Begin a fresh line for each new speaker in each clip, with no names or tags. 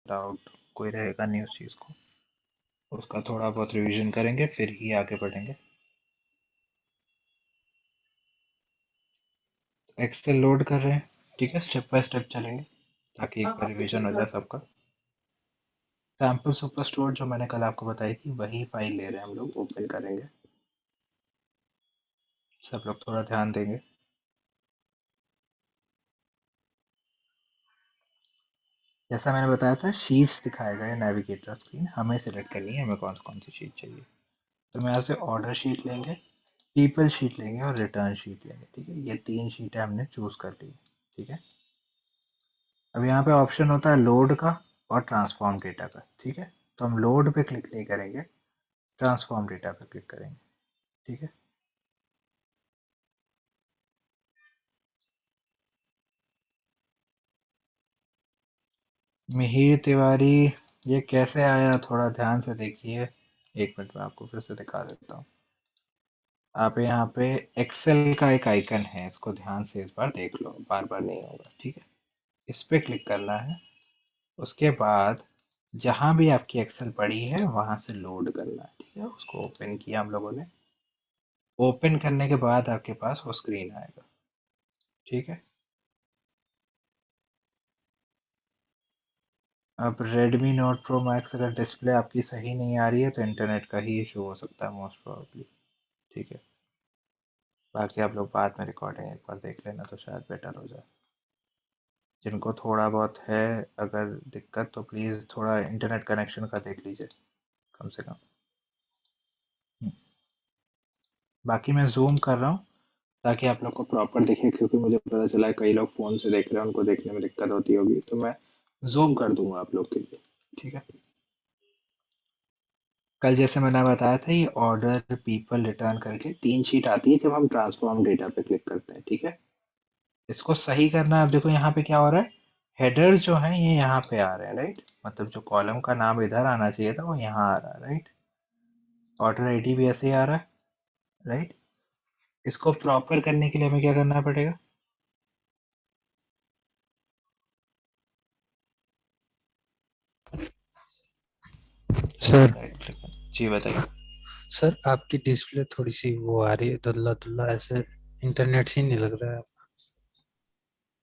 Doubt कोई रहेगा नहीं उस चीज़ को, उसका थोड़ा बहुत रिवीजन करेंगे फिर ही आगे बढ़ेंगे। एक्सेल लोड कर रहे हैं, ठीक है, स्टेप बाय स्टेप चलेंगे ताकि एक बार रिवीजन हो जाए सबका। सैम्पल सुपर स्टोर जो मैंने कल आपको बताई थी वही फाइल ले रहे हैं हम लोग, ओपन करेंगे। सब लोग थोड़ा ध्यान देंगे। जैसा मैंने बताया था शीट्स दिखाएगा या नेविगेटर स्क्रीन, हमें सिलेक्ट करनी है हमें कौन कौन सी शीट चाहिए। तो मैं यहाँ से ऑर्डर शीट लेंगे, पीपल शीट लेंगे और रिटर्न शीट लेंगे, ठीक है। ये 3 शीटें हमने चूज कर ली, ठीक है। अब यहाँ पे ऑप्शन होता है लोड का और ट्रांसफॉर्म डेटा का, ठीक है। तो हम लोड पे क्लिक नहीं करेंगे, ट्रांसफॉर्म डेटा पे क्लिक करेंगे, ठीक है। मिहिर तिवारी, ये कैसे आया थोड़ा ध्यान से देखिए। एक मिनट में आपको फिर से दिखा देता हूँ। आप यहाँ पे एक्सेल का एक आइकन है, इसको ध्यान से इस बार देख लो, बार बार नहीं होगा, ठीक है। इस पे क्लिक करना है, उसके बाद जहां भी आपकी एक्सेल पड़ी है वहां से लोड करना है, ठीक है। उसको ओपन किया हम लोगों ने, ओपन करने के बाद आपके पास वो स्क्रीन आएगा, ठीक है। अब Redmi Note Pro Max अगर डिस्प्ले आपकी सही नहीं आ रही है तो इंटरनेट का ही इशू हो सकता है मोस्ट प्रोबेबली, ठीक है। बाकी आप लोग बाद में रिकॉर्डिंग एक बार देख लेना तो शायद बेटर हो जाए। जिनको थोड़ा बहुत है अगर दिक्कत तो प्लीज़ थोड़ा इंटरनेट कनेक्शन का देख लीजिए कम से कम। हम्म, बाकी मैं जूम कर रहा हूँ ताकि आप लोग को प्रॉपर दिखे, क्योंकि मुझे पता चला है कई लोग फ़ोन से देख रहे हैं, उनको देखने में दिक्कत होती होगी, तो मैं जूम कर दूंगा आप लोग के लिए, ठीक है। कल जैसे मैंने बताया था ये ऑर्डर पीपल रिटर्न करके 3 शीट आती है जब हम ट्रांसफॉर्म डेटा पे क्लिक करते हैं, ठीक है। इसको सही करना है। अब देखो यहाँ पे क्या हो रहा है, हेडर जो है ये यहाँ पे आ रहे हैं, राइट। मतलब जो कॉलम का नाम इधर आना चाहिए था वो यहाँ आ रहा है, राइट। ऑर्डर आईडी भी ऐसे ही आ रहा है, राइट। इसको प्रॉपर करने के लिए हमें क्या करना पड़ेगा।
सर
राइट क्लिक, जी बताइए।
सर आपकी डिस्प्ले थोड़ी सी वो आ रही है, दुल्ला दुल्ला ऐसे, इंटरनेट से ही नहीं लग रहा है।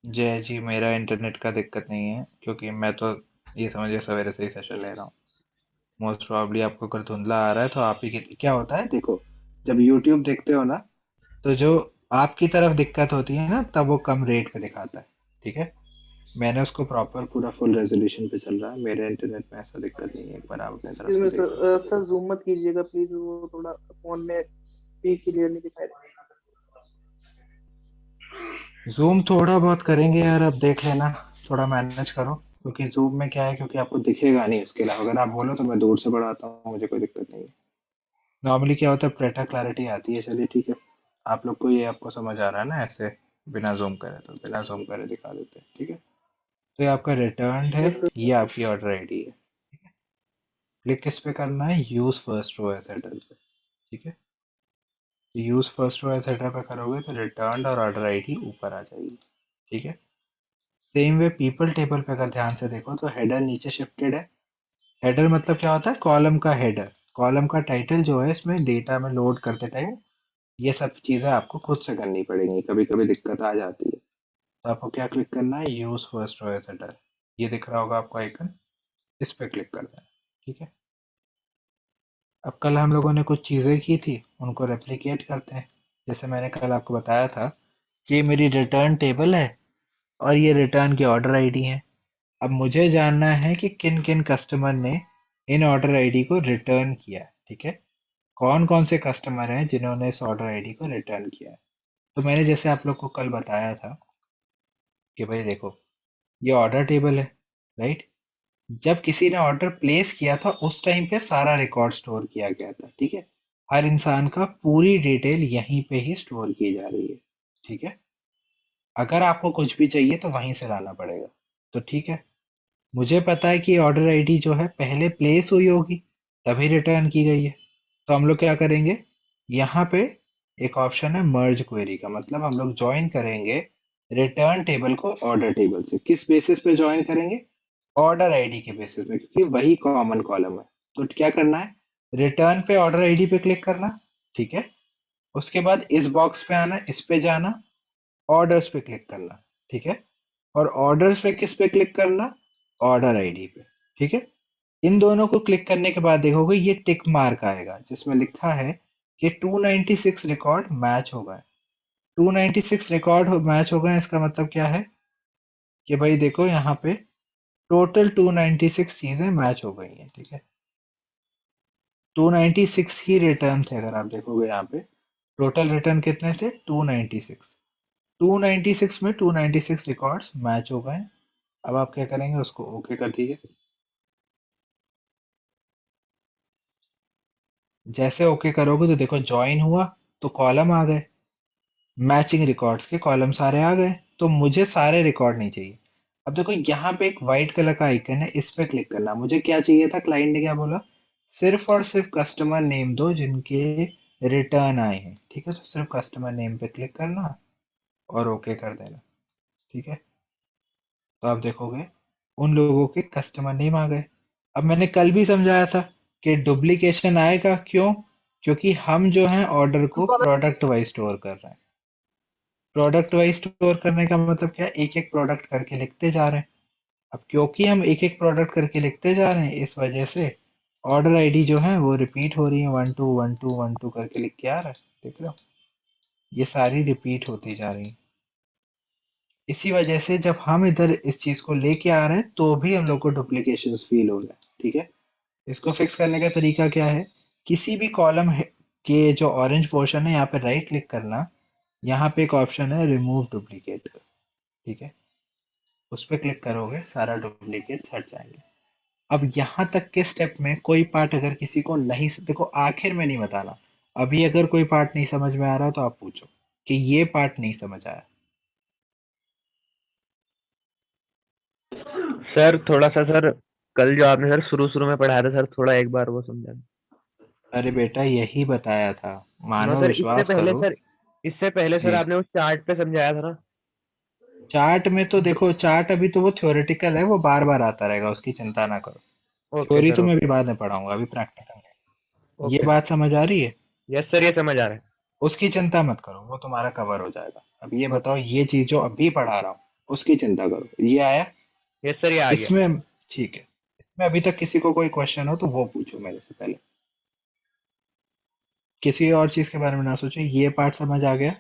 जय जी, मेरा इंटरनेट का दिक्कत नहीं है क्योंकि मैं तो ये समझिए सवेरे से ही सेशन ले रहा हूँ। मोस्ट प्रॉब्ली आपको अगर धुंधला आ रहा है तो आप ही की क्या होता है देखो, जब यूट्यूब देखते हो ना तो जो आपकी तरफ दिक्कत होती है ना तब वो कम रेट पे दिखाता है, ठीक है। मैंने उसको प्रॉपर पूरा फुल रेजोल्यूशन पे चल रहा है, मेरे इंटरनेट में ऐसा दिक्कत नहीं है, एक बार आप अपने तरफ
एक्सक्यूज
से
मी
देख लो।
सर, सर जूम मत कीजिएगा प्लीज, वो थोड़ा फोन में भी क्लियर नहीं दिखाई दे
जूम थोड़ा बहुत करेंगे यार, अब देख लेना, थोड़ा मैनेज करो, क्योंकि जूम में क्या है, क्योंकि आपको दिखेगा नहीं, उसके अलावा अगर आप बोलो तो मैं दूर से बढ़ाता हूँ, मुझे कोई दिक्कत नहीं है। नॉर्मली क्या होता है पेटा क्लैरिटी आती है, चलिए ठीक है। आप लोग को ये आपको समझ आ रहा है ना ऐसे, बिना जूम करे, तो बिना जूम करे दिखा देते हैं, ठीक है। तो ये आपका रिटर्न है,
यस सर।
ये आपकी ऑर्डर आईडी है। क्लिक किस पे करना है, use first row as header पे, ठीक है। तो use first row as header पे करोगे तो रिटर्न और ऑर्डर आईडी ऊपर आ जाएगी, ठीक है। सेम वे पीपल टेबल पे अगर ध्यान से देखो तो हेडर नीचे शिफ्टेड है। हेडर मतलब क्या होता है, कॉलम का हेडर, कॉलम का टाइटल जो है इसमें डेटा में लोड करते टाइम ये सब चीजें आपको खुद से करनी पड़ेंगी, कभी कभी दिक्कत आ जाती है। तो आपको क्या क्लिक करना है, use first row as header, ये दिख रहा होगा आपको आइकन, इस पे क्लिक करना है, ठीक है। अब कल हम लोगों ने कुछ चीज़ें की थी उनको रेप्लिकेट करते हैं। जैसे मैंने कल आपको बताया था कि ये मेरी रिटर्न टेबल है और ये रिटर्न की ऑर्डर आईडी है। अब मुझे जानना है कि किन किन कस्टमर ने इन ऑर्डर आईडी को रिटर्न किया है, ठीक है। कौन कौन से कस्टमर हैं जिन्होंने इस ऑर्डर आईडी को रिटर्न किया है। तो मैंने जैसे आप लोग को कल बताया था कि भाई देखो ये ऑर्डर टेबल है, राइट। जब किसी ने ऑर्डर प्लेस किया था उस टाइम पे सारा रिकॉर्ड स्टोर किया गया था, ठीक है। हर इंसान का पूरी डिटेल यहीं पे ही स्टोर की जा रही है, ठीक है। अगर आपको कुछ भी चाहिए तो वहीं से लाना पड़ेगा, तो ठीक है। मुझे पता है कि ऑर्डर आईडी जो है पहले प्लेस हुई होगी तभी रिटर्न की गई है। तो हम लोग क्या करेंगे, यहाँ पे एक ऑप्शन है मर्ज क्वेरी का, मतलब हम लोग ज्वाइन करेंगे रिटर्न टेबल को ऑर्डर टेबल से। किस बेसिस पे ज्वाइन करेंगे, ऑर्डर आईडी के बेसिस पे, क्योंकि वही कॉमन कॉलम है। तो क्या करना है, रिटर्न पे ऑर्डर आईडी पे क्लिक करना, ठीक है। उसके बाद इस बॉक्स पे आना, इस पे जाना, ऑर्डर्स पे क्लिक करना, ठीक है। और ऑर्डर्स पे किस पे क्लिक करना, ऑर्डर आईडी पे, ठीक है। इन दोनों को क्लिक करने के बाद देखोगे ये टिक मार्क आएगा जिसमें लिखा है कि 296 रिकॉर्ड मैच हो गए। 296 रिकॉर्ड मैच हो गए, इसका मतलब क्या है कि भाई देखो यहाँ पे टोटल 296 चीजें मैच हो गई हैं, ठीक है। 296 ही रिटर्न थे, अगर आप देखोगे यहाँ पे टोटल रिटर्न कितने थे, 296। 296 में 296 रिकॉर्ड्स मैच हो गए। अब आप क्या करेंगे, उसको ओके कर दीजिए। जैसे ओके करोगे तो देखो ज्वाइन हुआ, तो कॉलम आ गए, मैचिंग रिकॉर्ड्स के कॉलम सारे आ गए। तो मुझे सारे रिकॉर्ड नहीं चाहिए। अब देखो यहाँ पे एक व्हाइट कलर का आइकन है, इस पे क्लिक करना। मुझे क्या चाहिए था, क्लाइंट ने क्या बोला, सिर्फ और सिर्फ कस्टमर नेम दो जिनके रिटर्न आए हैं, ठीक है। तो सिर्फ कस्टमर नेम पे क्लिक करना और ओके कर देना, ठीक है। तो आप देखोगे उन लोगों के कस्टमर नेम आ गए। अब मैंने कल भी समझाया था कि डुप्लीकेशन आएगा, क्यों, क्योंकि हम जो है ऑर्डर को प्रोडक्ट वाइज स्टोर कर रहे हैं। प्रोडक्ट वाइज स्टोर करने का मतलब क्या है, एक एक प्रोडक्ट करके लिखते जा रहे हैं। अब क्योंकि हम एक एक प्रोडक्ट करके लिखते जा रहे हैं, इस वजह से ऑर्डर आईडी जो है वो रिपीट हो रही है, 121212 करके लिख के आ रहा है, देख रहे हो, ये सारी रिपीट होती जा रही है। इसी वजह से जब हम इधर इस चीज को लेके आ रहे हैं तो भी हम लोग को डुप्लीकेशन फील हो रहा है, ठीक है। इसको फिक्स करने का तरीका क्या है, किसी भी कॉलम के जो ऑरेंज पोर्शन है यहाँ पे राइट क्लिक करना, यहाँ पे एक ऑप्शन है रिमूव डुप्लीकेट, ठीक है। उस पर क्लिक करोगे सारा डुप्लीकेट हट जाएंगे। अब यहाँ तक के स्टेप में कोई पार्ट अगर किसी को नहीं, देखो आखिर में नहीं बताना, अभी अगर कोई पार्ट नहीं समझ में आ रहा तो आप पूछो कि ये पार्ट नहीं समझ आया।
सर थोड़ा सा सर, कल जो आपने सर शुरू शुरू में पढ़ाया था सर, थोड़ा एक बार वो समझा।
अरे बेटा यही बताया था,
नो
मानो
सर, इससे
विश्वास
पहले
करो।
सर, इससे पहले सर
जी,
आपने उस चार्ट पे समझाया था ना।
चार्ट में तो देखो, चार्ट अभी तो वो थ्योरेटिकल है, वो बार बार आता रहेगा, उसकी चिंता ना करो।
ओके
थ्योरी
सर,
तो मैं
ओके।
अभी बाद में पढ़ाऊंगा, अभी प्रैक्टिकल है। ये
ओके
बात समझ आ रही है,
यस सर, ये समझ आ रहा है।
उसकी चिंता मत करो, वो तुम्हारा कवर हो जाएगा। अब ये
ओके
बताओ, ये चीज जो अभी पढ़ा रहा हूँ उसकी चिंता करो, ये आया
यस सर, ये आ गया।
इसमें, ठीक है। इसमें अभी तक किसी को कोई क्वेश्चन हो तो वो पूछो मेरे से पहले, किसी और चीज के बारे में ना सोचो, ये पार्ट समझ आ गया।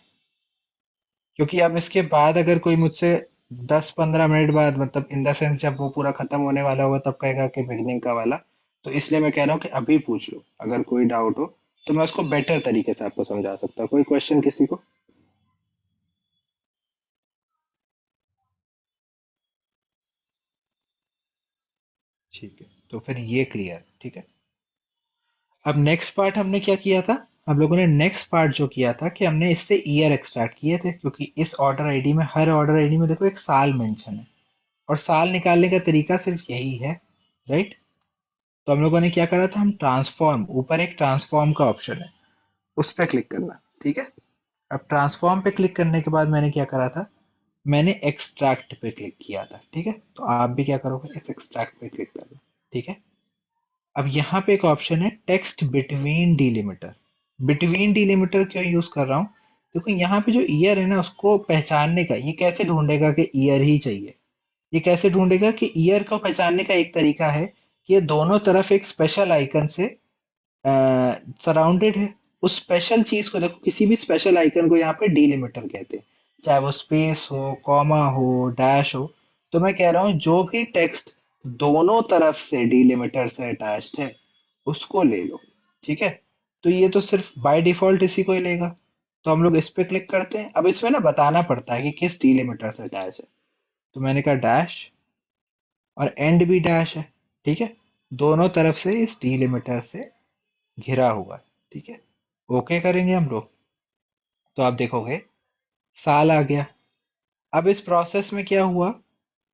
क्योंकि अब इसके बाद अगर कोई मुझसे 10-15 मिनट बाद, मतलब इन द सेंस जब वो पूरा खत्म होने वाला होगा तब कहेगा कि बिगनिंग का वाला, तो इसलिए मैं कह रहा हूँ कि अभी पूछ लो, अगर कोई डाउट हो तो मैं उसको बेटर तरीके से आपको समझा सकता हूँ। कोई क्वेश्चन किसी को? ठीक है, तो फिर ये क्लियर, ठीक है। अब नेक्स्ट पार्ट हमने क्या किया था, हम लोगों ने नेक्स्ट पार्ट जो किया था कि हमने इससे ईयर एक्सट्रैक्ट किए थे, क्योंकि इस ऑर्डर आईडी में, हर ऑर्डर आईडी में देखो एक साल मेंशन है, और साल निकालने का तरीका सिर्फ यही है, राइट। तो हम लोगों ने क्या करा था, हम ट्रांसफॉर्म, ऊपर एक ट्रांसफॉर्म का ऑप्शन है, उस पर क्लिक करना, ठीक है। अब ट्रांसफॉर्म पे क्लिक करने के बाद मैंने क्या करा था, मैंने एक्सट्रैक्ट पे क्लिक किया था, ठीक है। तो आप भी क्या करोगे, इस एक्सट्रैक्ट पे क्लिक करना, ठीक है। अब यहाँ पे एक ऑप्शन है text between delimiter. Between delimiter क्यों यूज कर रहा हूँ, क्योंकि यहाँ पे जो ईयर है ना, उसको पहचानने का, ये कैसे ढूंढेगा कि ईयर ही चाहिए, ये कैसे ढूंढेगा कि ईयर को पहचानने का एक तरीका है कि ये दोनों तरफ एक स्पेशल आइकन से सराउंडेड है। उस स्पेशल चीज को देखो, किसी भी स्पेशल आइकन को यहाँ पे डीलिमिटर कहते हैं, चाहे वो स्पेस हो, कॉमा हो, डैश हो। तो मैं कह रहा हूँ जो भी टेक्स्ट दोनों तरफ से डीलिमिटर से अटैच्ड है उसको ले लो, ठीक है। तो ये तो सिर्फ बाय डिफॉल्ट इसी को ही लेगा। तो हम लोग इस पे क्लिक करते हैं। अब इसमें ना बताना पड़ता है कि किस डीलिमिटर से अटैच है। तो मैंने कहा डैश, और एंड भी डैश है, ठीक है। दोनों तरफ से इस डीलिमिटर से घिरा हुआ है, ठीक है। ओके करेंगे हम लोग, तो आप देखोगे साल आ गया। अब इस प्रोसेस में क्या हुआ,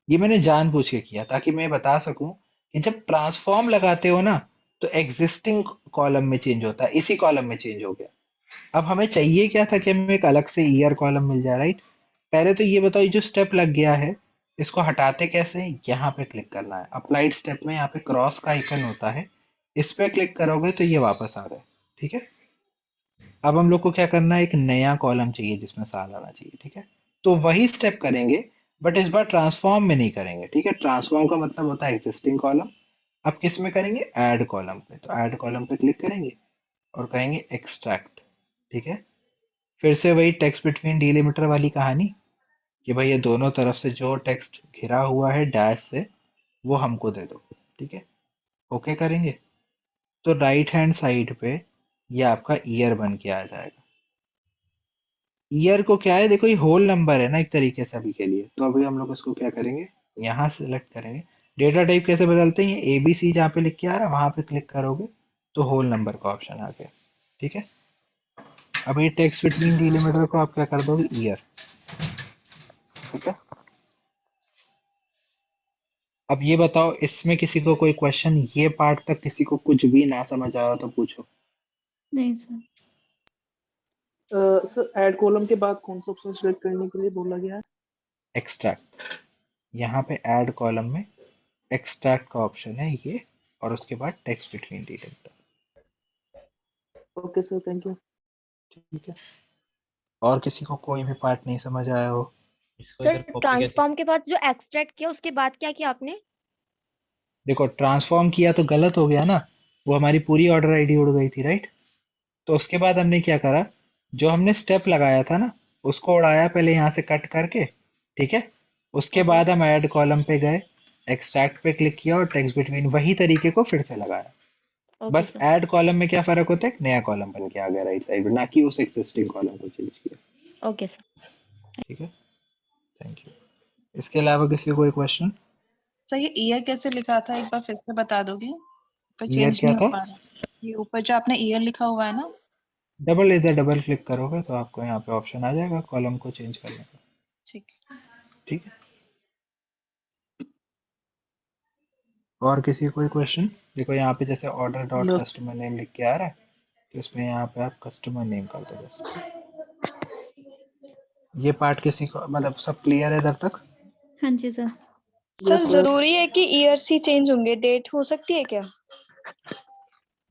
ये मैंने जानबूझ के किया ताकि मैं बता सकूं कि जब ट्रांसफॉर्म लगाते हो ना, तो एग्जिस्टिंग कॉलम में चेंज होता है, इसी कॉलम में चेंज हो गया। अब हमें चाहिए क्या था कि हमें एक अलग से ईयर कॉलम मिल जाए, राइट। पहले तो ये बताओ, ये जो स्टेप लग गया है, इसको हटाते कैसे? यहाँ पे क्लिक करना है। अप्लाइड स्टेप में यहाँ पे क्रॉस का आइकन होता है, इस पे क्लिक करोगे तो ये वापस आ रहा है। ठीक है, अब हम लोग को क्या करना है, एक नया कॉलम चाहिए जिसमें साल आना चाहिए। ठीक है, तो वही स्टेप करेंगे, बट इस बार ट्रांसफॉर्म में नहीं करेंगे। ठीक है, ट्रांसफॉर्म का मतलब होता है एग्जिस्टिंग कॉलम। अब किस में करेंगे? ऐड कॉलम पे। तो ऐड कॉलम पे क्लिक करेंगे और कहेंगे एक्सट्रैक्ट। ठीक है, फिर से वही टेक्स्ट बिटवीन डिलिमीटर वाली कहानी कि भाई ये दोनों तरफ से जो टेक्स्ट घिरा हुआ है डैश से वो हमको दे दो। ठीक है, ओके करेंगे तो राइट हैंड साइड पे ये आपका ईयर बन के आ जाएगा। ईयर को क्या है, देखो ये होल नंबर है ना एक तरीके से अभी के लिए, तो अभी हम लोग इसको क्या करेंगे, यहाँ सेलेक्ट करेंगे। डेटा टाइप कैसे बदलते हैं, ये ABC जहाँ पे लिख के आ रहा है वहां पे क्लिक करोगे तो होल नंबर का ऑप्शन आ गया। ठीक है, अब ये टेक्स्ट बिटवीन डिलिमीटर को आप क्या कर दोगे, ईयर। ठीक है, अब ये बताओ इसमें किसी को कोई क्वेश्चन, ये पार्ट तक किसी को कुछ भी ना समझ आया तो पूछो।
नहीं सर।
सर ऐड कॉलम के बाद कौन सा ऑप्शन सिलेक्ट करने के लिए बोला गया है?
एक्सट्रैक्ट, यहाँ पे ऐड कॉलम में एक्सट्रैक्ट का ऑप्शन है ये, और उसके बाद text between delimiter.
Okay sir, thank you.
ठीक है, और किसी को कोई भी पार्ट नहीं समझ आया हो?
इसको
सर
इधर कॉपी कैसे?
ट्रांसफॉर्म के बाद जो एक्सट्रैक्ट किया उसके बाद क्या किया आपने?
देखो ट्रांसफॉर्म किया तो गलत हो गया ना, वो हमारी पूरी ऑर्डर आईडी उड़ गई थी, राइट? तो उसके बाद हमने क्या करा, जो हमने स्टेप लगाया था ना उसको उड़ाया पहले यहाँ से कट करके। ठीक है, उसके
ओके
बाद हम ऐड कॉलम पे गए, एक्सट्रैक्ट पे क्लिक किया और टेक्स्ट बिटवीन वही तरीके को फिर से लगाया।
ओके
बस
सर।
ऐड कॉलम में क्या फर्क होता है, एक नया कॉलम बन के आ गया राइट साइड में, ना कि उस एक्सिस्टिंग कॉलम को चेंज किया।
Okay sir.
ठीक है, थैंक यू। इसके अलावा किसी को कोई क्वेश्चन?
सर ये ईयर कैसे लिखा था, एक बार फिर से बता दोगे? ऊपर
ईयर
चेंज
क्या
नहीं हो
था?
पा रहा। ये ऊपर जो आपने ईयर लिखा हुआ है ना।
डबल इधर डबल क्लिक करोगे तो आपको यहाँ पे ऑप्शन आ जाएगा कॉलम को चेंज करने का।
ठीक है।
ठीक है, और किसी को कोई क्वेश्चन? देखो यहाँ पे जैसे order dot
no
customer name लिख के आ रहा है, तो इसमें यहाँ पे आप कस्टमर नेम कर दो बस। ये पार्ट किसी को मतलब सब क्लियर है इधर तक?
हाँ जी सर।
Sir
yes sir.
जरूरी है कि ईयर्स ही चेंज होंगे, डेट हो सकती है क्या?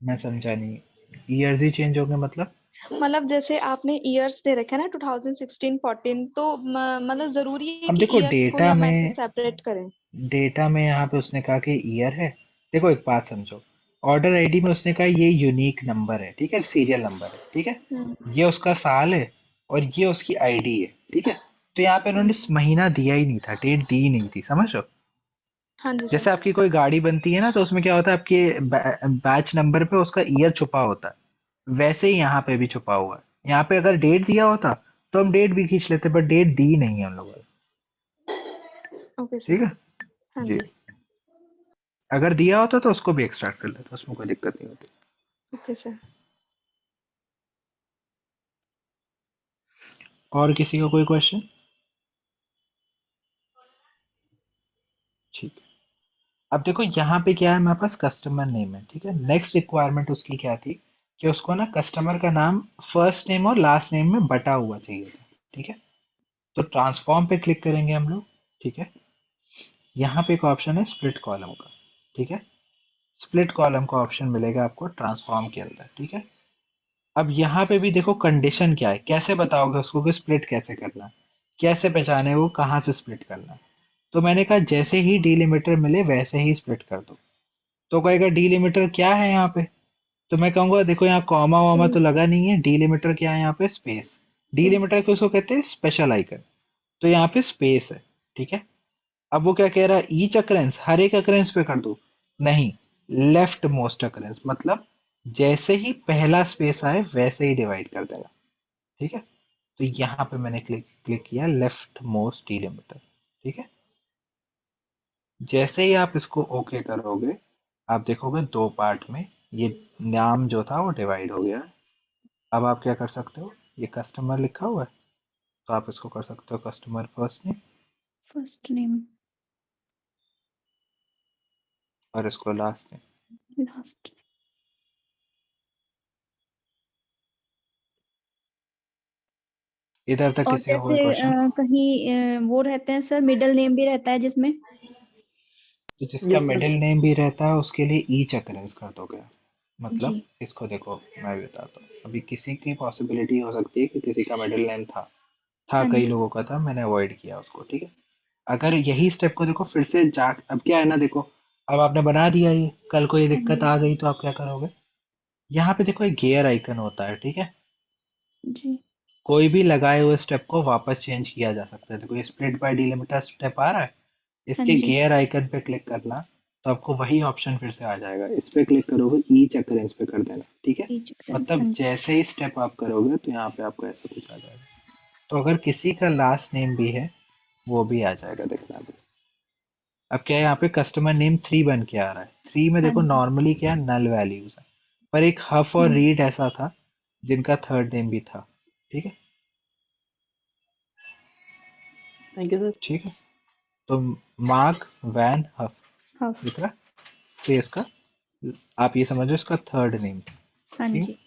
मैं समझा नहीं, ईयर्स ही चेंज होंगे मतलब?
मतलब जैसे आपने ईयर्स दे रखा है ना 2016-14, तो मतलब जरूरी है
अब
कि
देखो
ईयर्स को ही हम ऐसे सेपरेट करें?
डेटा में यहाँ पे उसने कहा कि ईयर है। देखो एक बात समझो, ऑर्डर आईडी में उसने कहा ये यूनिक नंबर है, ठीक है, सीरियल नंबर है, ठीक है, ये उसका साल है और ये उसकी आईडी है। ठीक है, तो यहाँ पे उन्होंने महीना दिया ही नहीं था, डेट दी ही नहीं थी, समझ रहे हो?
हाँ जी सर।
जैसे आपकी कोई गाड़ी बनती है ना तो उसमें क्या होता है, आपके बैच नंबर पे उसका ईयर छुपा होता है, वैसे ही यहाँ पे भी छुपा हुआ है। यहाँ पे अगर डेट दिया होता तो हम डेट भी खींच लेते, बट डेट दी नहीं है हम लोगों ने।
ओके
ठीक
सर।
है
हाँ
जी,
जी।
अगर दिया होता तो उसको भी एक्सट्रैक्ट कर लेता, उसमें कोई दिक्कत नहीं होती।
Okay sir.
और किसी का कोई क्वेश्चन? ठीक है, अब देखो यहाँ पे क्या है, हमारे पास कस्टमर नेम है। ठीक है, नेक्स्ट रिक्वायरमेंट उसकी क्या थी कि उसको ना कस्टमर का नाम फर्स्ट नेम और लास्ट नेम में बटा हुआ चाहिए था। ठीक है, तो ट्रांसफॉर्म पे क्लिक करेंगे हम लोग। ठीक है, यहाँ पे एक ऑप्शन है स्प्लिट कॉलम का। ठीक है, स्प्लिट कॉलम का ऑप्शन मिलेगा आपको ट्रांसफॉर्म के अंदर। ठीक है, अब यहाँ पे भी देखो कंडीशन क्या है, कैसे बताओगे उसको कि स्प्लिट कैसे करना है, कैसे पहचाने वो कहाँ से स्प्लिट करना है? तो मैंने कहा जैसे ही डीलिमिटर मिले वैसे ही स्प्लिट कर दो। तो कहेगा डीलिमिटर क्या है यहाँ पे, तो मैं कहूंगा देखो यहाँ कॉमा वामा तो लगा नहीं है, डीलिमिटर क्या है यहाँ पे, स्पेस। डीलिमिटर किसको कहते हैं, स्पेशल आइकन, तो यहाँ पे स्पेस है। ठीक है, अब वो क्या कह रहा है, ईच अकरेंस हर एक अकरेंस पे कर दो, नहीं, लेफ्ट मोस्ट अकरेंस, मतलब जैसे ही पहला स्पेस आए वैसे ही डिवाइड कर देगा। ठीक है, तो यहाँ पे मैंने क्लिक क्लिक किया लेफ्ट मोस्ट डिलिमीटर। ठीक है, जैसे ही आप इसको ओके करोगे आप देखोगे दो पार्ट में ये नाम जो था वो डिवाइड हो गया। अब आप क्या कर सकते हो, ये कस्टमर लिखा हुआ है तो आप इसको कर सकते हो customer first name,
first name
और इसको लास्ट नेम।
लास्ट।
इधर तक
और
किसी को कोई
जैसे
क्वेश्चन?
कहीं वो रहते हैं सर, मिडिल नेम भी रहता है जिसमें।
तो जिसका
यस सर।
मिडिल नेम भी रहता है उसके लिए ईच अकरेंस कर दोगे। मतलब
जी।
इसको देखो, मैं भी बताता हूँ। अभी किसी की पॉसिबिलिटी हो सकती है कि किसी का मिडिल नेम था
हाँ
कई
जी।
लोगों का था, मैंने अवॉइड किया उसको, ठीक है। अगर यही स्टेप को देखो फिर से जा, अब क्या है ना, देखो अब आपने बना दिया, ये कल को ये
हाँ
दिक्कत
जी।
आ गई तो आप क्या करोगे? यहाँ पे देखो एक गियर आइकन होता है, ठीक है।
जी।
कोई भी लगाए हुए स्टेप को वापस चेंज किया जा सकता है। देखो स्प्लिट बाय डिलिमीटर स्टेप आ रहा है,
हाँ
इसके
जी।
गियर आइकन पे क्लिक करना, तो आपको वही ऑप्शन फिर से आ जाएगा। इस पे क्लिक करोगे, ईच अकरेंस पे कर देना, ठीक है।
Each occurrence. हाँ
मतलब
जी।
जैसे ही स्टेप आप करोगे तो यहाँ पे आपको ऐसा कुछ आ जाएगा। तो अगर किसी का लास्ट नेम भी है वो भी आ जाएगा, देखना अभी। अब क्या है, यहाँ पे कस्टमर नेम 3 बन के आ रहा है। 3 में
हाँ
देखो
जी।
नॉर्मली क्या नल वैल्यूज है, पर एक हफ और रीड ऐसा था जिनका थर्ड नेम भी था, ठीक है।
Thank you sir.
ठीक है, तो मार्क वैन हफ
हफ।
दिख रहा, तो इसका आप ये समझो इसका थर्ड नेम,
हाँ
ठीक है।
जी।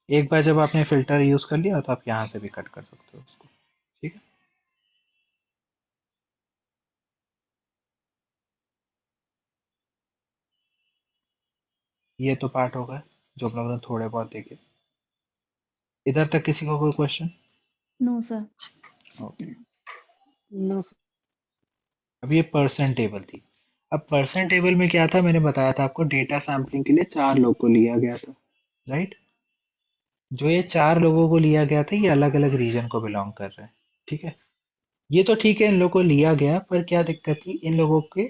एक बार जब आपने फिल्टर यूज कर लिया तो आप यहाँ से भी कट कर सकते हो उसको, ठीक है। ये तो पार्ट होगा जो हम लोगों ने थोड़े बहुत देखे। इधर तक किसी को कोई question?
No sir.
Okay.
No sir.
अब ये पर्सन टेबल थी। अब पर्सन टेबल में क्या था, मैंने बताया था आपको, डेटा सैम्पलिंग के लिए 4 लोग को लिया गया था, राइट। जो ये 4 लोगों को लिया गया था ये अलग अलग रीजन को बिलोंग कर रहे हैं, ठीक है। ये तो ठीक है, इन लोगों को लिया गया, पर क्या दिक्कत थी, इन लोगों के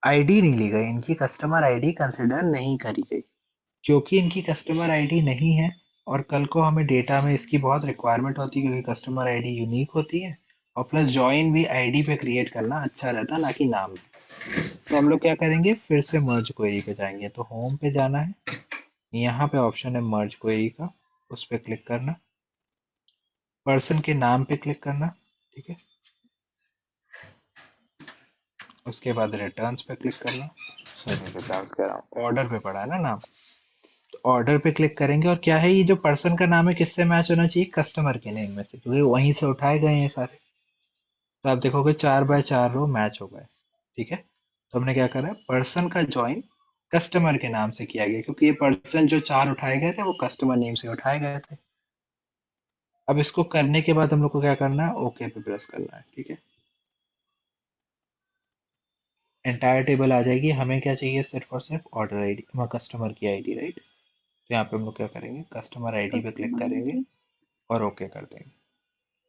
आईडी नहीं ली गई, इनकी कस्टमर आईडी कंसिडर नहीं करी गई। क्योंकि इनकी कस्टमर आईडी नहीं है, और कल को हमें डेटा में इसकी बहुत रिक्वायरमेंट होती है, क्योंकि कस्टमर आईडी यूनिक होती है, और प्लस जॉइन भी आईडी पे क्रिएट करना अच्छा रहता, ना कि नाम। तो हम लोग क्या करेंगे, फिर से मर्ज क्वेरी पे जाएंगे। तो होम पे जाना है, यहाँ पे ऑप्शन है मर्ज क्वेरी का, उस पर क्लिक करना, पर्सन के नाम पे क्लिक करना, ठीक है। उसके बाद रिटर्न्स पे क्लिक करना, सॉरी रिटर्न्स कह रहा हूँ, ऑर्डर पे पड़ा है ना नाम, तो ऑर्डर पे क्लिक करेंगे। और क्या है, ये जो पर्सन का नाम है किससे मैच होना चाहिए, कस्टमर के नेम में से, क्योंकि वहीं से उठाए गए हैं सारे। तो आप देखोगे 4 बाय 4 रो मैच हो गए, ठीक है। तो हमने क्या करा, पर्सन का ज्वाइन कस्टमर के नाम से किया गया, क्योंकि ये पर्सन जो 4 उठाए गए थे वो कस्टमर नेम से उठाए गए थे। अब इसको करने के बाद हम लोग को क्या करना है, ओके पे प्रेस करना है, ठीक है। एंटायर टेबल आ जाएगी। हमें क्या चाहिए, सिर्फ और सिर्फ ऑर्डर आईडी, कस्टमर की आईडी, राइट। तो यहाँ पे हम लोग क्या करेंगे, कस्टमर आईडी पे क्लिक
कस्टमर
करेंगे
आईडी।
और ओके कर देंगे।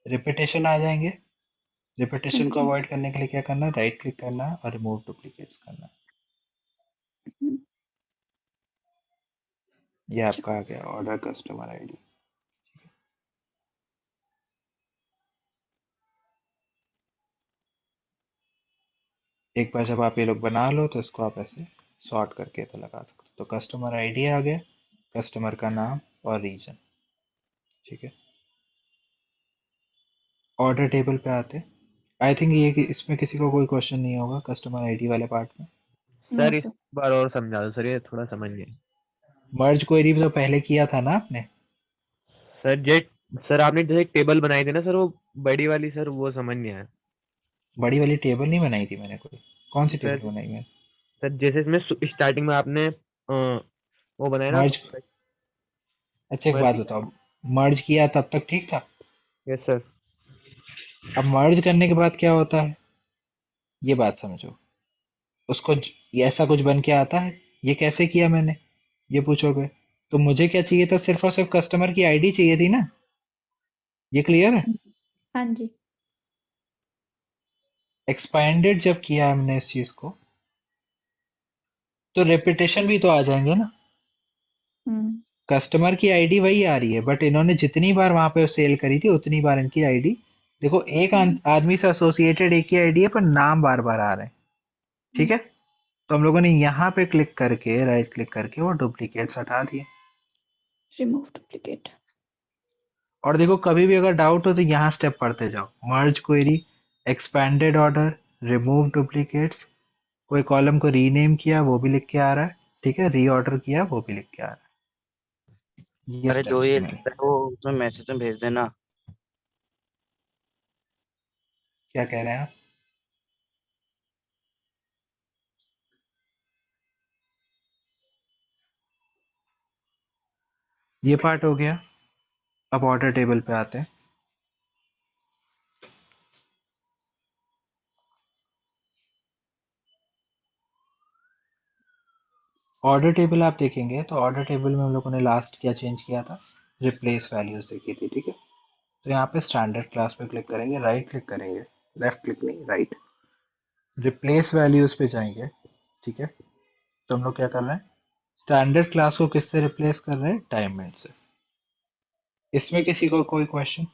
रिपीटेशन आ जाएंगे।
हाँ
रिपीटेशन को
जी।
अवॉइड करने के लिए क्या करना है, राइट क्लिक करना है और रिमूव डुप्लीकेट्स करना है।
हम्म,
ये आपका आ गया ऑर्डर कस्टमर आईडी। एक बार जब आप ये लोग बना लो तो इसको आप ऐसे सॉर्ट करके तो लगा सकते हो। तो कस्टमर आईडी आ गया, कस्टमर का नाम और रीजन, ठीक है। ऑर्डर टेबल पे आते, आई थिंक ये कि इसमें किसी को कोई क्वेश्चन नहीं होगा कस्टमर आईडी वाले पार्ट में।
नो
सर इस
सर।
बार और समझा दो सर, ये थोड़ा समझ नहीं आया।
मर्ज क्वेरी भी तो पहले किया था ना आपने।
सर जेट सर आपने जैसे एक टेबल बनाई थी ना सर, वो बड़ी वाली सर, वो समझ नहीं आया
बड़ी वाली टेबल नहीं बनाई थी मैंने कोई। कौन सी
सर।
टेबल बनाई मैंने?
सर जैसे इसमें स्टार्टिंग में आपने वो बनाया ना।
मर्ज, अच्छा एक बात बताओ, मर्ज किया तब तक ठीक था?
Yes sir.
अब मर्ज करने के बाद क्या होता है, ये बात समझो। उसको ये ऐसा कुछ बन के आता है, ये कैसे किया मैंने, ये पूछोगे। तो मुझे क्या चाहिए था, सिर्फ और सिर्फ कस्टमर की आईडी चाहिए थी ना। ये क्लियर है?
हाँ जी।
एक्सपेंडेड जब किया हमने इस चीज को, तो रेपिटेशन भी तो आ जाएंगे ना।
हम्म।
कस्टमर की आईडी वही आ रही है, बट इन्होंने जितनी बार वहां पे सेल करी थी उतनी बार इनकी आईडी, देखो एक आदमी से एसोसिएटेड एक ही आईडी है पर नाम बार बार आ रहे हैं, ठीक है। तो हम लोगों ने यहाँ पे क्लिक करके, राइट क्लिक करके वो डुप्लीकेट्स हटा दिए।
Remove duplicate.
और देखो कभी भी अगर डाउट हो तो यहाँ स्टेप पढ़ते जाओ, merge query, expanded order, remove duplicates, कोई कॉलम को रीनेम किया वो भी लिख के आ रहा है, ठीक है, रीऑर्डर किया वो भी लिख के आ रहा है। ये
अरे जो
स्टेप्स
ये
थे मैंने।
लिखा है वो उसमें मैसेज में भेज देना।
क्या कह रहे हैं आप? ये पार्ट हो गया। अब ऑर्डर टेबल पे आते हैं। ऑर्डर टेबल आप देखेंगे तो ऑर्डर टेबल में हम लोगों ने लास्ट क्या चेंज किया था, रिप्लेस वैल्यूज देखी थी, ठीक है। तो यहाँ पे स्टैंडर्ड क्लास पे क्लिक करेंगे, राइट क्लिक करेंगे, लेफ्ट क्लिक नहीं, राइट, रिप्लेस वैल्यूज पे जाएंगे, ठीक है। तो हम लोग क्या कर रहे हैं, स्टैंडर्ड क्लास को किससे रिप्लेस कर रहे हैं, डायमंड से। इसमें किसी को कोई क्वेश्चन?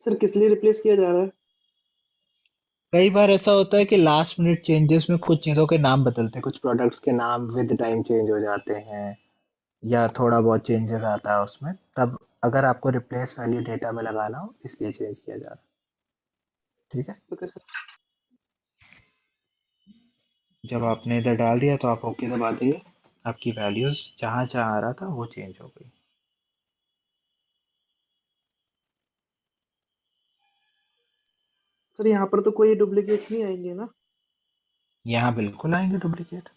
सर किस लिए रिप्लेस किया जा रहा है?
कई बार ऐसा होता है कि लास्ट मिनट चेंजेस में कुछ चीज़ों के नाम बदलते हैं, कुछ प्रोडक्ट्स के नाम विद टाइम चेंज हो जाते हैं, या थोड़ा बहुत चेंजेस आता है उसमें, तब अगर आपको रिप्लेस वैल्यू डेटा में लगाना हो इसलिए चेंज किया जा रहा है, ठीक है।
Okay sir.
जब आपने इधर डाल दिया तो आप ओके दबा देंगे, आपकी वैल्यूज जहाँ जहाँ आ रहा था वो चेंज हो गई।
सर यहाँ पर तो कोई डुप्लीकेट्स नहीं आएंगे ना?
यहाँ बिल्कुल आएंगे डुप्लीकेट।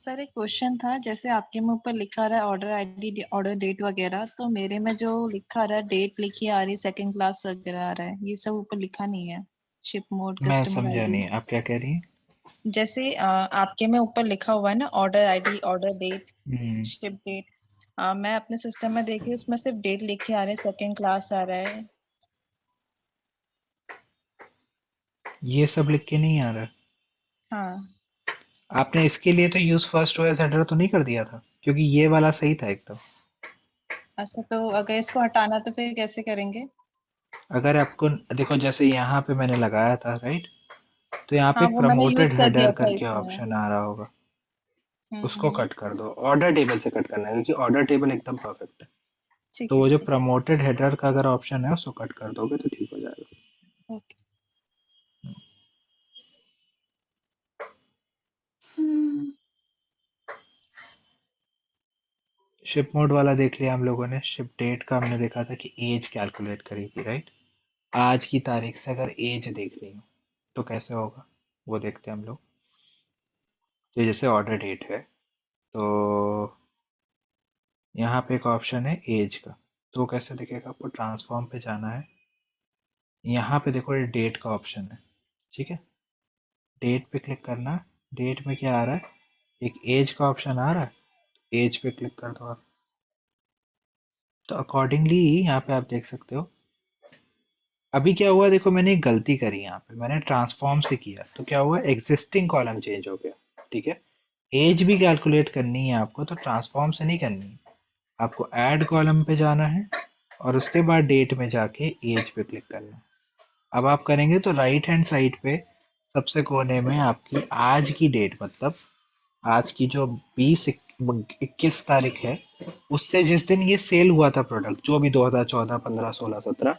सर एक क्वेश्चन था, जैसे आपके में ऊपर लिखा रहा है ऑर्डर आईडी, ऑर्डर डेट वगैरह, तो मेरे में जो लिखा रहा है डेट लिखी आ रही है, सेकंड क्लास वगैरह आ रहा है, ये सब ऊपर लिखा नहीं है। शिप मोड,
मैं
कस्टमर
समझा
आईडी,
नहीं, आप क्या कह रही हैं?
जैसे आपके में ऊपर लिखा हुआ है ना ऑर्डर आईडी, ऑर्डर डेट,
हम्म,
शिप डेट, मैं अपने सिस्टम में देखी उसमें सिर्फ डेट लिखे आ रहे हैं, सेकंड क्लास आ रहा है।
ये सब लिख के नहीं आ रहा है।
हाँ,
आपने इसके लिए तो यूज फर्स्ट ओएस हेडर तो नहीं कर दिया था, क्योंकि ये वाला सही था एकदम।
अच्छा तो अगर इसको हटाना तो फिर कैसे करेंगे?
अगर आपको देखो, जैसे यहाँ पे मैंने लगाया था, राइट, तो यहाँ पे
हाँ
एक
वो मैंने यूज
प्रमोटेड
कर दिया
हेडर
था
करके
इसमें।
ऑप्शन आ रहा होगा, उसको
हम्म,
कट कर दो। ऑर्डर टेबल से कट करना है, क्योंकि ऑर्डर टेबल एकदम परफेक्ट है।
ठीक
तो
है
वो जो
ठीक
प्रमोटेड हेडर का अगर ऑप्शन है उसको कट कर दोगे तो ठीक हो जाएगा।
है, ओके।
शिप मोड वाला देख लिया हम लोगों ने। शिप डेट का हमने देखा था कि एज कैलकुलेट करी थी, राइट। आज की तारीख से अगर एज देखनी हो तो कैसे होगा, वो देखते हैं हम लोग। तो जैसे ऑर्डर डेट है, तो यहाँ पे एक ऑप्शन है एज का, तो वो कैसे दिखेगा, आपको ट्रांसफॉर्म पे जाना है। यहाँ पे देखो ये डेट का ऑप्शन है, ठीक है। डेट पे क्लिक करना है। डेट में क्या आ रहा है, एक एज का ऑप्शन आ रहा है, एज पे क्लिक कर दो आप। तो अकॉर्डिंगली यहाँ पे आप देख सकते हो। अभी क्या हुआ, देखो मैंने एक गलती करी यहाँ पे, मैंने ट्रांसफॉर्म से किया तो क्या हुआ, एग्जिस्टिंग कॉलम चेंज हो गया, ठीक है। एज भी कैलकुलेट करनी है आपको तो ट्रांसफॉर्म से नहीं करनी है, आपको ऐड कॉलम पे जाना है और उसके बाद डेट में जाके एज पे क्लिक करना है। अब आप करेंगे तो राइट हैंड साइड पे सबसे कोने में आपकी आज की डेट, मतलब आज की जो 21 तारीख है, उससे जिस दिन ये सेल हुआ था प्रोडक्ट, जो भी 2014, 15, 16, 17,